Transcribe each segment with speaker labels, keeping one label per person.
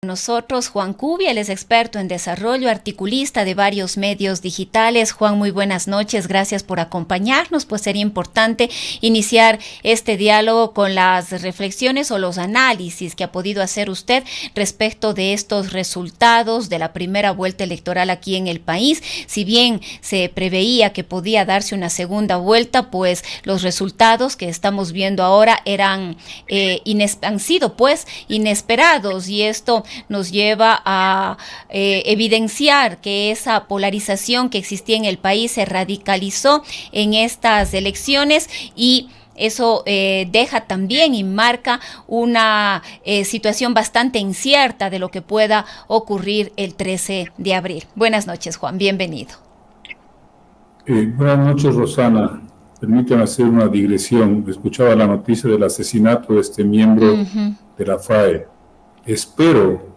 Speaker 1: Nosotros, Juan Cubia, él es experto en desarrollo, articulista de varios medios digitales. Juan, muy buenas noches, gracias por acompañarnos. Pues sería importante iniciar este diálogo con las reflexiones o los análisis que ha podido hacer usted respecto de estos resultados de la primera vuelta electoral aquí en el país. Si bien se preveía que podía darse una segunda vuelta, pues los resultados que estamos viendo ahora han sido pues inesperados, y esto nos lleva a evidenciar que esa polarización que existía en el país se radicalizó en estas elecciones, y eso deja también y marca una situación bastante incierta de lo que pueda ocurrir el 13 de abril. Buenas noches, Juan, bienvenido.
Speaker 2: Buenas noches, Rosana. Permítame hacer una digresión. Escuchaba la noticia del asesinato de este miembro de la FAE. Espero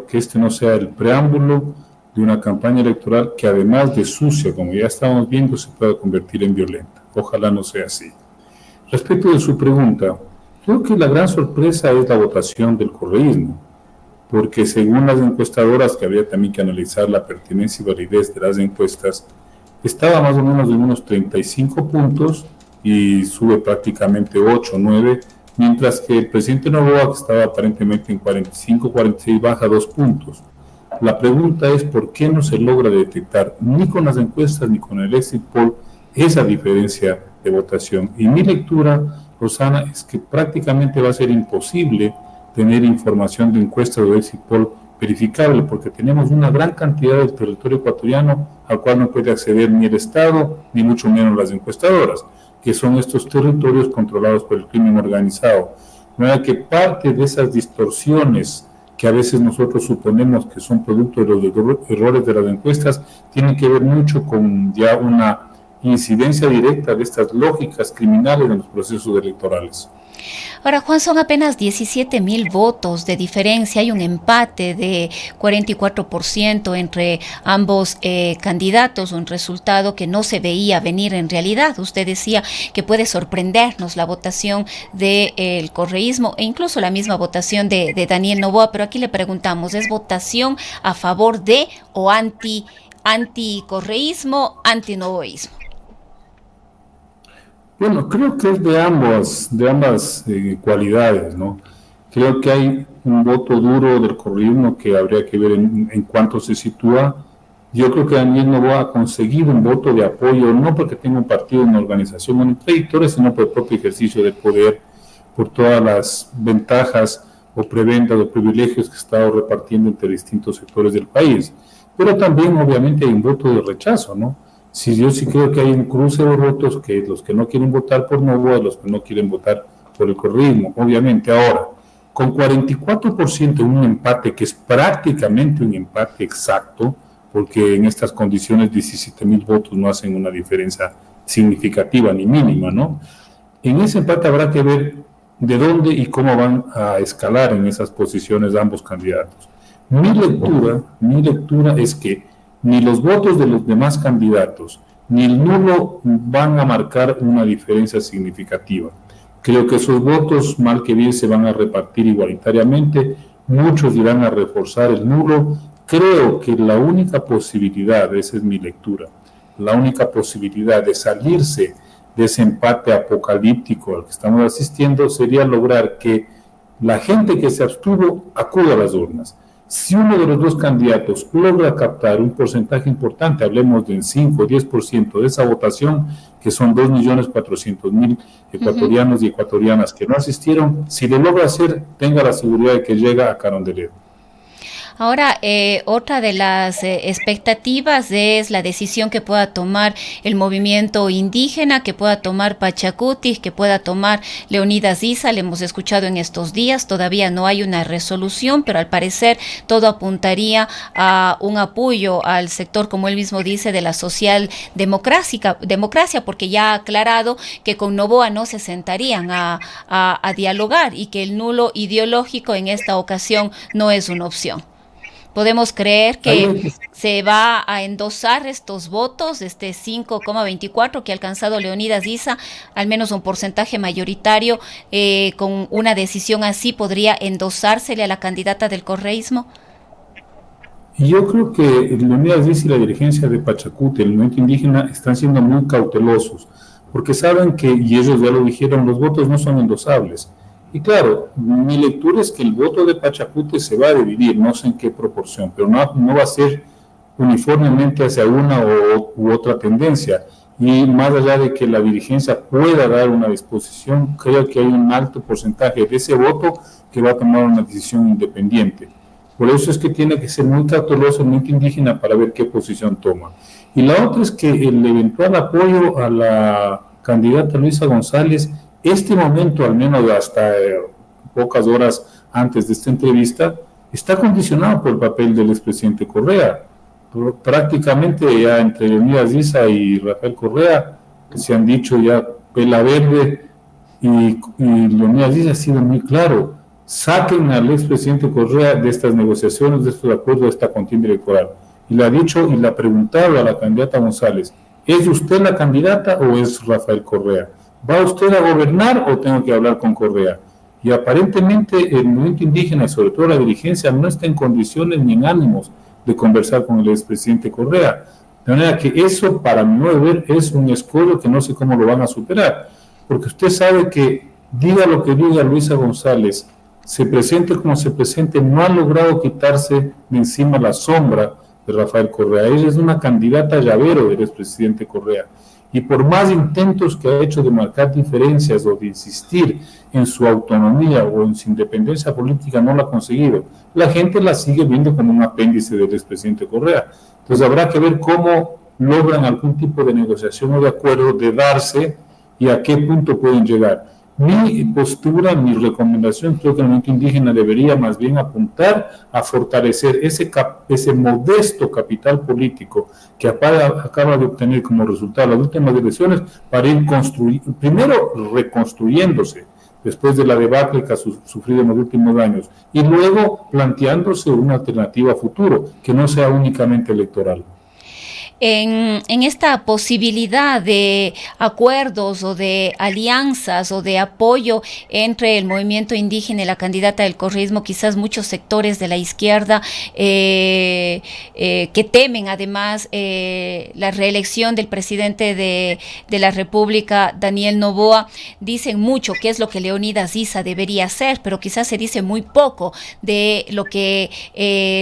Speaker 2: que este no sea el preámbulo de una campaña electoral que, además de sucia, como ya estamos viendo, se pueda convertir en violenta. Ojalá no sea así. Respecto de su pregunta, creo que la gran sorpresa es la votación del correísmo, porque según las encuestadoras, que habría también que analizar la pertinencia y validez de las encuestas, estaba más o menos en unos 35 puntos y sube prácticamente 8 o 9, mientras que el presidente Noboa, que estaba aparentemente en 45, 46, baja 2 puntos. La pregunta es por qué no se logra detectar ni con las encuestas ni con el exit poll esa diferencia de votación. Y mi lectura, Rosana, es que prácticamente va a ser imposible tener información de encuestas o de exit poll verificable, porque tenemos una gran cantidad del territorio ecuatoriano al cual no puede acceder ni el Estado, ni mucho menos las encuestadoras, que son estos territorios controlados por el crimen organizado. De manera que parte de esas distorsiones que a veces nosotros suponemos que son producto de los errores de las encuestas, tienen que ver mucho con ya una incidencia directa de estas lógicas criminales en los procesos electorales.
Speaker 1: Ahora, Juan, son apenas 17,000 votos de diferencia. Hay un empate de 44% entre ambos candidatos, un resultado que no se veía venir en realidad. Usted decía que puede sorprendernos la votación del correísmo e incluso la misma votación de Daniel Noboa, pero aquí le preguntamos, ¿es votación a favor de o anti-correísmo, anti-novoísmo?
Speaker 2: Bueno, creo que es de ambas cualidades, ¿no? Creo que hay un voto duro del correísmo que habría que ver en cuánto se sitúa. Yo creo que Daniel Noboa ha conseguido un voto de apoyo, no porque tenga un partido, una organización, una trayectoria, sino por el propio ejercicio del poder, por todas las ventajas o prebendas o privilegios que ha estado repartiendo entre distintos sectores del país. Pero también, obviamente, hay un voto de rechazo, ¿no? Sí, yo sí creo que hay un cruce de votos, que los que no quieren votar por Noboa, los que no quieren votar por el correísmo, obviamente. Ahora, con 44% un empate que es prácticamente un empate exacto, porque en estas condiciones 17,000 votos no hacen una diferencia significativa ni mínima, ¿no? En ese empate habrá que ver de dónde y cómo van a escalar en esas posiciones ambos candidatos. Mi lectura es que ni los votos de los demás candidatos ni el nulo van a marcar una diferencia significativa. Creo que esos votos, mal que bien, se van a repartir igualitariamente. Muchos irán a reforzar el nulo. Creo que la única posibilidad, esa es mi lectura, la única posibilidad de salirse de ese empate apocalíptico al que estamos asistiendo sería lograr que la gente que se abstuvo acuda a las urnas. Si uno de los dos candidatos logra captar un porcentaje importante, hablemos del 5 o 10% de esa votación, que son 2,400,000 ecuatorianos y ecuatorianas que no asistieron, si lo logra hacer, tenga la seguridad de que llega a Carondelet.
Speaker 1: Ahora, otra de las expectativas es la decisión que pueda tomar el movimiento indígena, que pueda tomar Pachacuti, que pueda tomar Leonidas Issa. Le hemos escuchado en estos días, todavía no hay una resolución, pero al parecer todo apuntaría a un apoyo al sector, como él mismo dice, de la democracia, porque ya ha aclarado que con Noboa no se sentarían a dialogar y que el nulo ideológico en esta ocasión no es una opción. ¿Podemos creer que se va a endosar estos votos, este 5,24 que ha alcanzado Leonidas Issa, al menos un porcentaje mayoritario, con una decisión así podría endosársele a la candidata del correísmo?
Speaker 2: Y yo creo que Leonidas Issa y la dirigencia de Pachacuti, el movimiento indígena, están siendo muy cautelosos, porque saben que, y ellos ya lo dijeron, los votos no son endosables. Y claro, mi lectura es que el voto de Pachacuti se va a dividir, no sé en qué proporción, pero no va a ser uniformemente hacia una u otra tendencia. Y más allá de que la dirigencia pueda dar una disposición, creo que hay un alto porcentaje de ese voto que va a tomar una decisión independiente. Por eso es que tiene que ser muy cauteloso el movimiento indígena para ver qué posición toma. Y la otra es que el eventual apoyo a la candidata Luisa González, este momento, al menos hasta pocas horas antes de esta entrevista, está condicionado por el papel del expresidente Correa. Prácticamente ya entre Leonidas Issa y Rafael Correa se han dicho ya pela verde, y Leonidas Issa ha sido muy claro: saquen al expresidente Correa de estas negociaciones, de estos acuerdos, de esta contienda electoral. Y le ha dicho y le ha preguntado a la candidata González: ¿es usted la candidata o es Rafael Correa? ¿Va usted a gobernar o tengo que hablar con Correa? Y aparentemente el movimiento indígena, sobre todo la dirigencia, no está en condiciones ni en ánimos de conversar con el expresidente Correa. De manera que eso, para mi modo de ver, es un escollo que no sé cómo lo van a superar. Porque usted sabe que, diga lo que diga Luisa González, se presente como se presente, no ha logrado quitarse de encima la sombra de Rafael Correa. Ella es una candidata llavero del expresidente Correa. Y por más intentos que ha hecho de marcar diferencias o de insistir en su autonomía o en su independencia política, no la ha conseguido. La gente la sigue viendo como un apéndice del expresidente Correa. Entonces habrá que ver cómo logran algún tipo de negociación o de acuerdo de darse y a qué punto pueden llegar. Mi postura, mi recomendación, creo que el movimiento indígena debería más bien apuntar a fortalecer ese modesto capital político que acaba de obtener como resultado las últimas elecciones, para ir primero reconstruyéndose después de la debacle que ha sufrido en los últimos años, y luego planteándose una alternativa a futuro que no sea únicamente electoral.
Speaker 1: En esta posibilidad de acuerdos o de alianzas o de apoyo entre el movimiento indígena y la candidata del correísmo, quizás muchos sectores de la izquierda que temen además la reelección del presidente de la República, Daniel Noboa, dicen mucho qué es lo que Leonidas Issa debería hacer, pero quizás se dice muy poco de lo que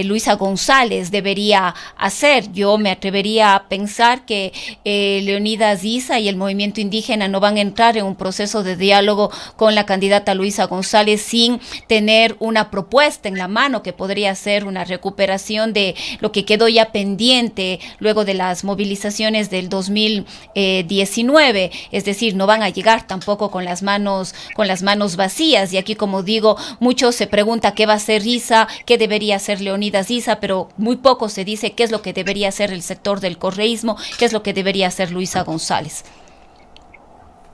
Speaker 1: Luisa González debería hacer. Yo me atrevería a pensar que Leonidas Issa y el movimiento indígena no van a entrar en un proceso de diálogo con la candidata Luisa González sin tener una propuesta en la mano que podría ser una recuperación de lo que quedó ya pendiente luego de las movilizaciones del 2019, es decir, no van a llegar tampoco con las manos vacías. Y aquí, como digo, mucho se pregunta qué va a hacer Issa, qué debería hacer Leonidas Issa, pero muy poco se dice qué es lo que debería hacer el sector del correísmo, qué es lo que debería hacer Luisa González.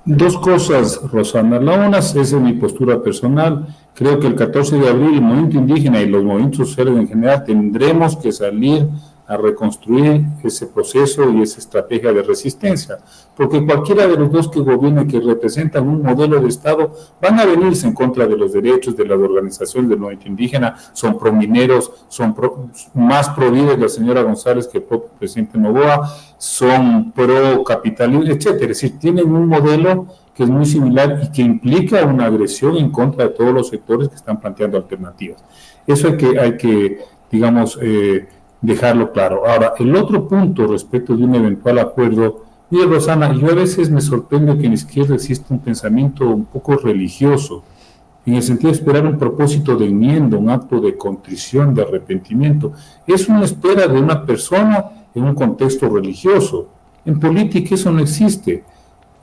Speaker 2: Dos cosas, Rosana. La una es mi postura personal. Creo que el 14 de abril el movimiento indígena y los movimientos sociales en general tendremos que salir a reconstruir ese proceso y esa estrategia de resistencia, porque cualquiera de los dos que gobiernen, que representan un modelo de Estado, van a venirse en contra de los derechos de las organizaciones del movimiento indígena. Son promineros, más pro vida la señora González que el propio presidente Noboa, son pro capitalismo, etcétera. Es decir, tienen un modelo que es muy similar y que implica una agresión en contra de todos los sectores que están planteando alternativas. Eso hay que digamos, dejarlo claro. Ahora, el otro punto respecto de un eventual acuerdo, mire, Rosana, yo a veces me sorprende que en la izquierda existe un pensamiento un poco religioso, en el sentido de esperar un propósito de enmienda, un acto de contrición, de arrepentimiento. Es una espera de una persona en un contexto religioso. En política eso no existe.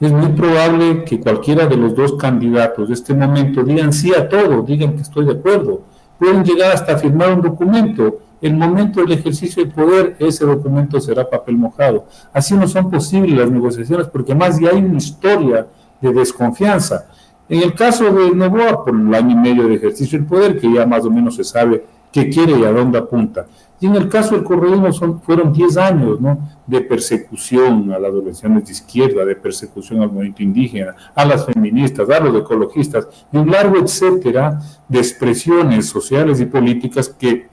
Speaker 2: Es muy probable que cualquiera de los dos candidatos de este momento digan sí a todo, digan que estoy de acuerdo. Pueden llegar hasta firmar un documento. El momento del ejercicio del poder, ese documento será papel mojado. Así no son posibles las negociaciones, porque más ya hay una historia de desconfianza. En el caso de Noboa, por el año y medio de ejercicio del poder, que ya más o menos se sabe qué quiere y a dónde apunta. Y en el caso del correísmo fueron 10 años, ¿no?, de persecución a las organizaciones de izquierda, de persecución al movimiento indígena, a las feministas, a los ecologistas, y un largo etcétera de expresiones sociales y políticas que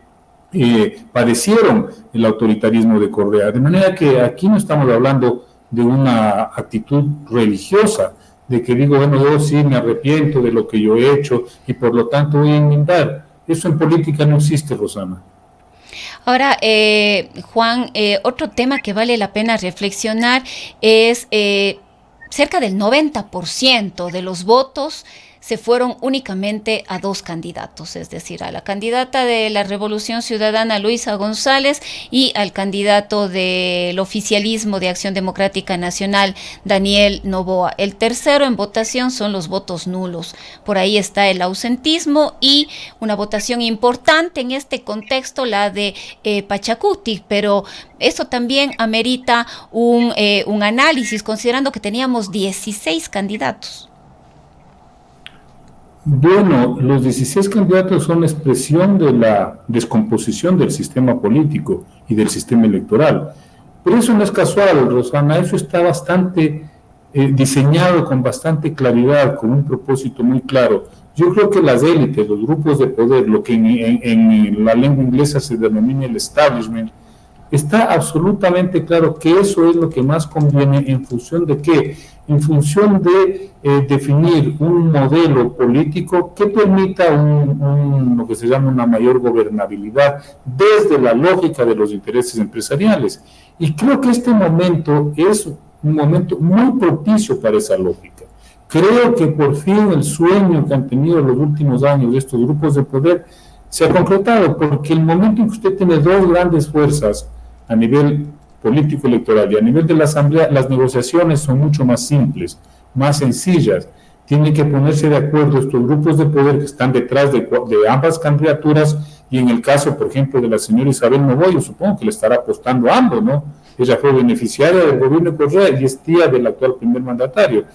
Speaker 2: padecieron el autoritarismo de Correa. De manera que aquí no estamos hablando de una actitud religiosa, de que digo, bueno, yo sí me arrepiento de lo que yo he hecho y por lo tanto voy a enmendar. Eso en política no existe, Rosana.
Speaker 1: Ahora, Juan, otro tema que vale la pena reflexionar es cerca del 90% de los votos se fueron únicamente a dos candidatos, es decir, a la candidata de la Revolución Ciudadana, Luisa González, y al candidato del oficialismo de Acción Democrática Nacional, Daniel Noboa. El tercero en votación son los votos nulos. Por ahí está el ausentismo y una votación importante en este contexto, la de Pachacuti, pero eso también amerita un análisis, considerando que teníamos 16 candidatos.
Speaker 2: Bueno, los 16 candidatos son expresión de la descomposición del sistema político y del sistema electoral. Pero eso no es casual, Rosana, eso está bastante diseñado con bastante claridad, con un propósito muy claro. Yo creo que las élites, los grupos de poder, lo que en la lengua inglesa se denomina el establishment, está absolutamente claro que eso es lo que más conviene. ¿En función de qué? En función de definir un modelo político que permita lo que se llama una mayor gobernabilidad desde la lógica de los intereses empresariales. Y creo que este momento es un momento muy propicio para esa lógica. Creo que por fin el sueño que han tenido los últimos años de estos grupos de poder se ha concretado, porque el momento en que usted tiene dos grandes fuerzas a nivel político electoral y a nivel de la Asamblea, las negociaciones son mucho más simples, más sencillas. Tienen que ponerse de acuerdo estos grupos de poder que están detrás de ambas candidaturas, y en el caso, por ejemplo, de la señora Isabel Noboa, yo supongo que le estará apostando a ambos, ¿no? Ella fue beneficiaria del gobierno de Correa y es tía del actual primer mandatario.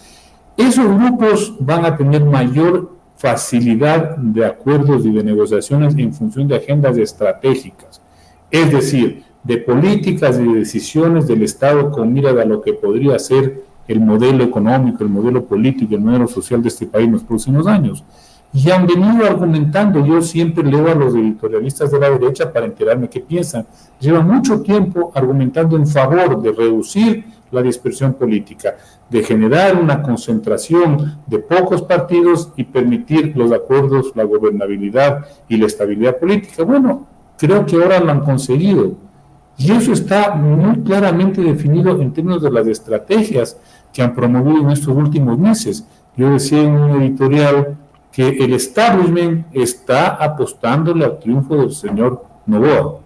Speaker 2: Esos grupos van a tener mayor facilidad de acuerdos y de negociaciones en función de agendas estratégicas, es decir, de políticas y de decisiones del Estado con mira a lo que podría ser el modelo económico, el modelo político, el modelo social de este país en los próximos años. Y han venido argumentando, yo siempre leo a los editorialistas de la derecha para enterarme qué piensan, llevan mucho tiempo argumentando en favor de reducir la dispersión política, de generar una concentración de pocos partidos y permitir los acuerdos, la gobernabilidad y la estabilidad política. Bueno, creo que ahora lo han conseguido. Y eso está muy claramente definido en términos de las estrategias que han promovido en estos últimos meses. Yo decía en un editorial que el establishment está apostándole al triunfo del señor Noboa,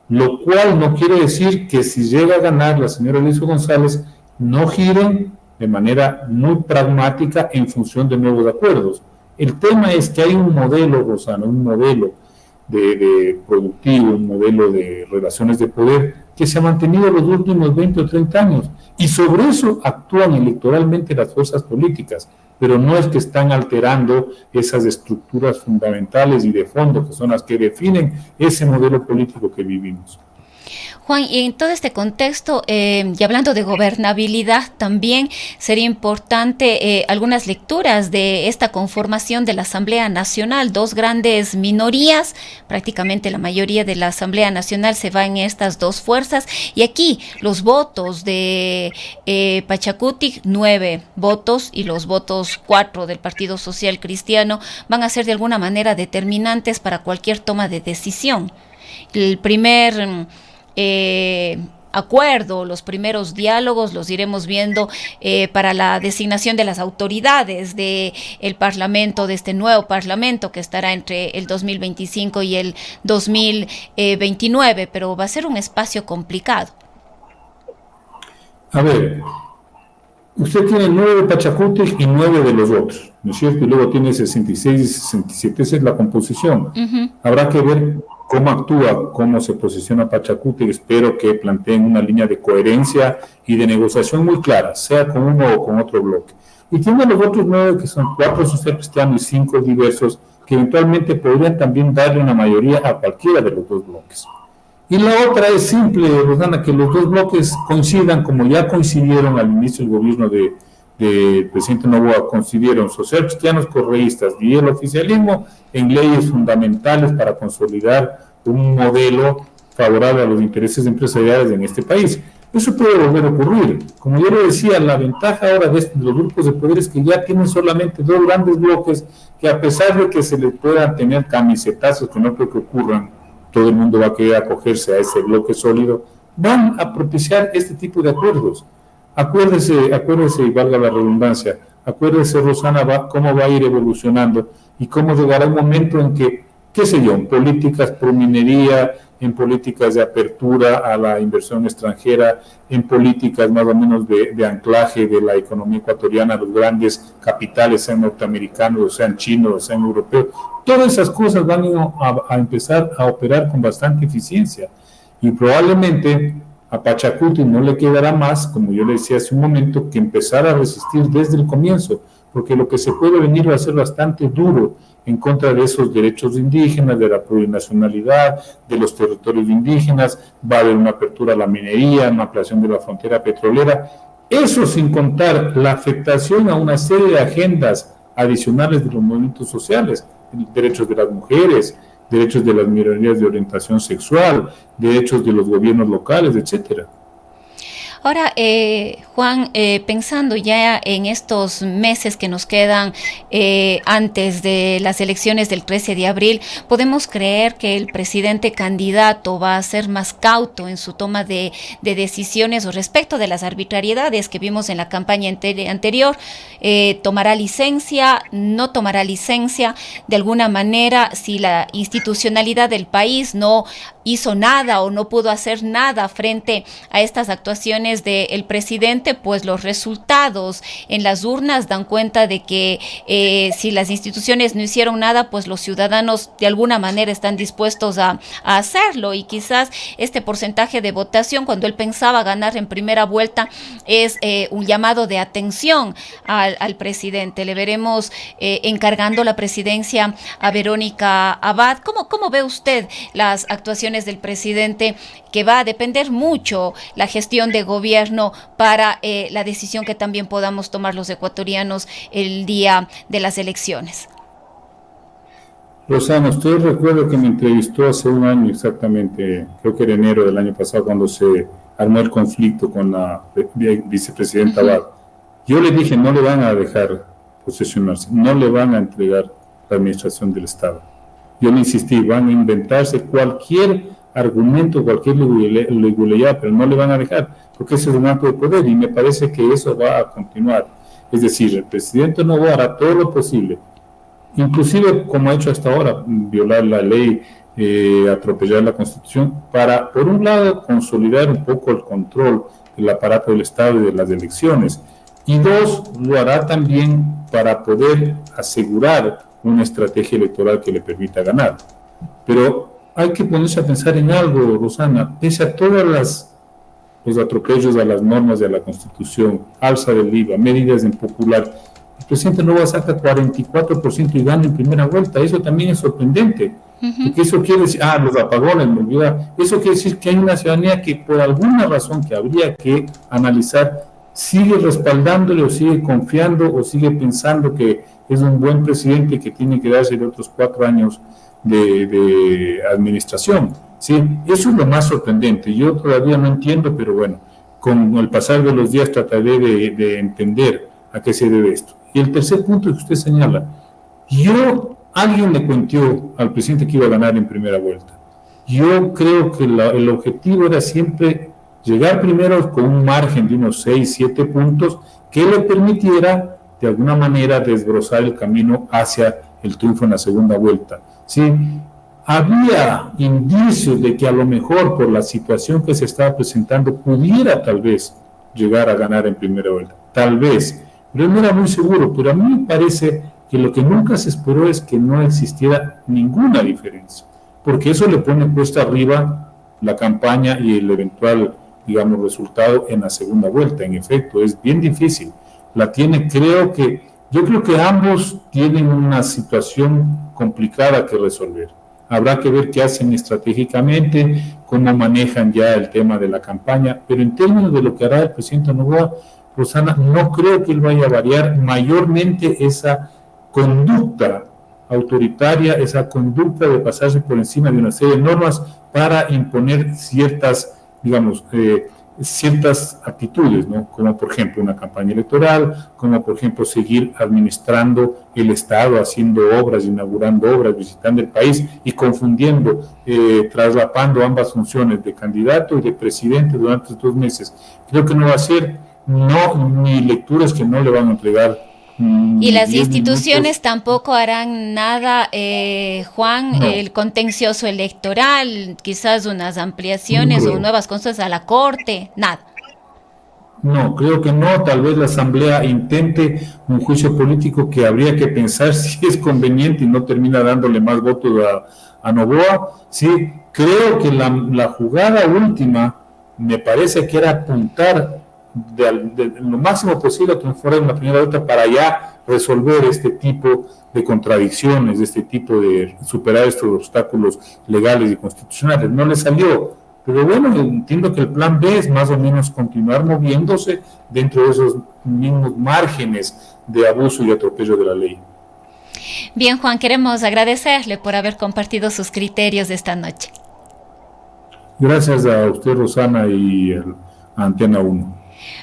Speaker 2: lo cual no quiere decir que si llega a ganar la señora Luisa González, no giren de manera muy pragmática en función de nuevos acuerdos. El tema es que hay un modelo, Rosana, un modelo de productivo, un modelo de relaciones de poder que se ha mantenido los últimos 20 o 30 años, y sobre eso actúan electoralmente las fuerzas políticas, pero no es que están alterando esas estructuras fundamentales y de fondo que son las que definen ese modelo político que vivimos.
Speaker 1: Juan, y en todo este contexto, y hablando de gobernabilidad, también sería importante algunas lecturas de esta conformación de la Asamblea Nacional. Dos grandes minorías, prácticamente la mayoría de la Asamblea Nacional se va en estas dos fuerzas, y aquí los votos de Pachacuti, 9 votos, y los votos 4 del Partido Social Cristiano van a ser de alguna manera determinantes para cualquier toma de decisión. El primer acuerdo, los primeros diálogos los iremos viendo para la designación de las autoridades del Parlamento, de este nuevo Parlamento que estará entre el 2025 y el 2029, pero va a ser un espacio complicado.
Speaker 2: A ver, usted tiene 9 de Pachacuti y 9 de los otros, ¿no es cierto? Y luego tiene 66 y 67, esa es la composición. Habrá que ver cómo actúa, cómo se posiciona Pachacuti. Espero que planteen una línea de coherencia y de negociación muy clara, sea con uno o con otro bloque. Y tiene los otros 9, que son 4 social cristianos y 5 diversos, que eventualmente podrían también darle una mayoría a cualquiera de los dos bloques. Y la otra es simple, Rosana, que los dos bloques coincidan, como ya coincidieron al inicio del gobierno del presidente Noboa, coincidieron socialcristianos correístas y el oficialismo en leyes fundamentales para consolidar un modelo favorable a los intereses empresariales en este país. Eso puede volver a ocurrir. Como yo lo decía, la ventaja ahora de los grupos de poder es que ya tienen solamente dos grandes bloques que, a pesar de que se les puedan tener camisetazos, que no creo que ocurran, todo el mundo va a querer acogerse a ese bloque sólido, van a propiciar este tipo de acuerdos. Acuérdese, y valga la redundancia, acuérdese, Rosana, cómo va a ir evolucionando y cómo llegará un momento en que, qué sé yo, en políticas pro minería, en políticas de apertura a la inversión extranjera, en políticas más o menos de anclaje de la economía ecuatoriana a los grandes capitales, sean norteamericanos, sean chinos, sean europeos. Todas esas cosas van a empezar a operar con bastante eficiencia y probablemente a Pachacuti no le quedará más, como yo le decía hace un momento, que empezar a resistir desde el comienzo, porque lo que se puede venir va a ser bastante duro en contra de esos derechos indígenas, de la plurinacionalidad, de los territorios indígenas, va a haber una apertura a la minería, una ampliación de la frontera petrolera, eso sin contar la afectación a una serie de agendas adicionales de los movimientos sociales, derechos de las mujeres, derechos de las minorías de orientación sexual, derechos de los gobiernos locales, etcétera.
Speaker 1: Ahora, Juan, pensando ya en estos meses que nos quedan antes de las elecciones del 13 de abril, ¿podemos creer que el presidente candidato va a ser más cauto en su toma de decisiones o respecto de las arbitrariedades que vimos en la campaña anterior? ¿Tomará licencia? ¿No tomará licencia? De alguna manera, si la institucionalidad del país no hizo nada o no pudo hacer nada frente a estas actuaciones del presidente, pues los resultados en las urnas dan cuenta de que si las instituciones no hicieron nada, pues los ciudadanos de alguna manera están dispuestos a hacerlo, y quizás este porcentaje de votación, cuando él pensaba ganar en primera vuelta, es un llamado de atención al presidente. Le veremos encargando la presidencia a Verónica Abad. ¿Cómo ve usted las actuaciones del presidente, que va a depender mucho la gestión de gobierno para la decisión que también podamos tomar los ecuatorianos el día de las elecciones?
Speaker 2: Rosana, usted recuerda que me entrevistó hace un año exactamente, creo que era enero del año pasado, cuando se armó el conflicto con la vicepresidenta Abad. Yo le dije, no le van a dejar posesionarse, no le van a entregar la administración del Estado. Yo le insistí, van a inventarse cualquier argumento, cualquier legalidad, pero no le van a dejar, porque ese es un acto de poder, y me parece que eso va a continuar. Es decir, el presidente no hará todo lo posible, inclusive como ha hecho hasta ahora, violar la ley, atropellar la Constitución, para, por un lado, consolidar un poco el control del aparato del Estado y de las elecciones, y dos, lo hará también para poder asegurar una estrategia electoral que le permita ganar. Pero hay que ponerse a pensar en algo, Rosana, pese a todos los atropellos a las normas de la Constitución, alza del IVA, medidas impopular, el presidente Noboa saca 44% y gana en primera vuelta. Eso también es sorprendente, porque eso quiere decir, los apagones, me olvidaba, eso quiere decir que hay una ciudadanía que por alguna razón que habría que analizar, sigue respaldándole o sigue confiando o sigue pensando que es un buen presidente que tiene que darse de otros 4 años de administración. ¿Sí? Eso es lo más sorprendente. Yo todavía no entiendo, pero bueno, con el pasar de los días trataré de entender a qué se debe esto. Y el tercer punto que usted señala, alguien le cuentió al presidente que iba a ganar en primera vuelta. Yo creo que el objetivo era siempre llegar primero con un margen de unos 6, 7 puntos que le permitiera de alguna manera desbrozar el camino hacia el triunfo en la segunda vuelta. ¿Sí? Había indicios de que a lo mejor por la situación que se estaba presentando pudiera tal vez llegar a ganar en primera vuelta, tal vez, pero no era muy seguro. Pero a mí me parece que lo que nunca se esperó es que no existiera ninguna diferencia, porque eso le pone puesta arriba la campaña y el eventual, digamos, resultado en la segunda vuelta. En efecto, es bien difícil. La tiene, creo que Yo creo que ambos tienen una situación complicada que resolver. Habrá que ver qué hacen estratégicamente, cómo manejan ya el tema de la campaña, pero en términos de lo que hará el presidente Noboa, Rosana, no creo que él vaya a variar mayormente esa conducta autoritaria, esa conducta de pasarse por encima de una serie de normas para imponer ciertas, digamos, ciertas actitudes, ¿no? Como por ejemplo una campaña electoral, como por ejemplo seguir administrando el Estado, haciendo obras, inaugurando obras, visitando el país y confundiendo, traslapando ambas funciones de candidato y de presidente durante 2 meses. Creo que no va a ser, no, ni lecturas que no le van a entregar.
Speaker 1: Y las instituciones tampoco harán nada, Juan,
Speaker 2: No,
Speaker 1: el contencioso electoral, quizás unas
Speaker 2: no
Speaker 1: ampliaciones o
Speaker 2: creo.
Speaker 1: nuevas cosas a la Corte, nada.
Speaker 2: No, creo que no. Tal vez la Asamblea intente un juicio político que habría que pensar si es conveniente y no termina dándole más votos a Noboa. Sí, creo que la jugada última me parece que era apuntar de lo máximo posible a triunfar en la primera vuelta para ya resolver este tipo de contradicciones, este tipo de superar estos obstáculos legales y constitucionales. No le salió. Pero bueno, entiendo que el plan B es más o menos continuar moviéndose dentro de esos mismos márgenes de abuso y atropello de la ley.
Speaker 1: Bien, Juan, queremos agradecerle por haber compartido sus criterios esta noche.
Speaker 2: Gracias a usted, Rosana, y a Antena 1.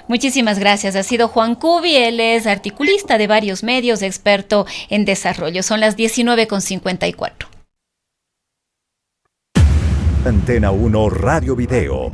Speaker 1: Muchísimas gracias. Ha sido Juan Cubi, él es articulista de varios medios, experto en desarrollo. Son las 19:54.
Speaker 3: Antena 1 Radio Video.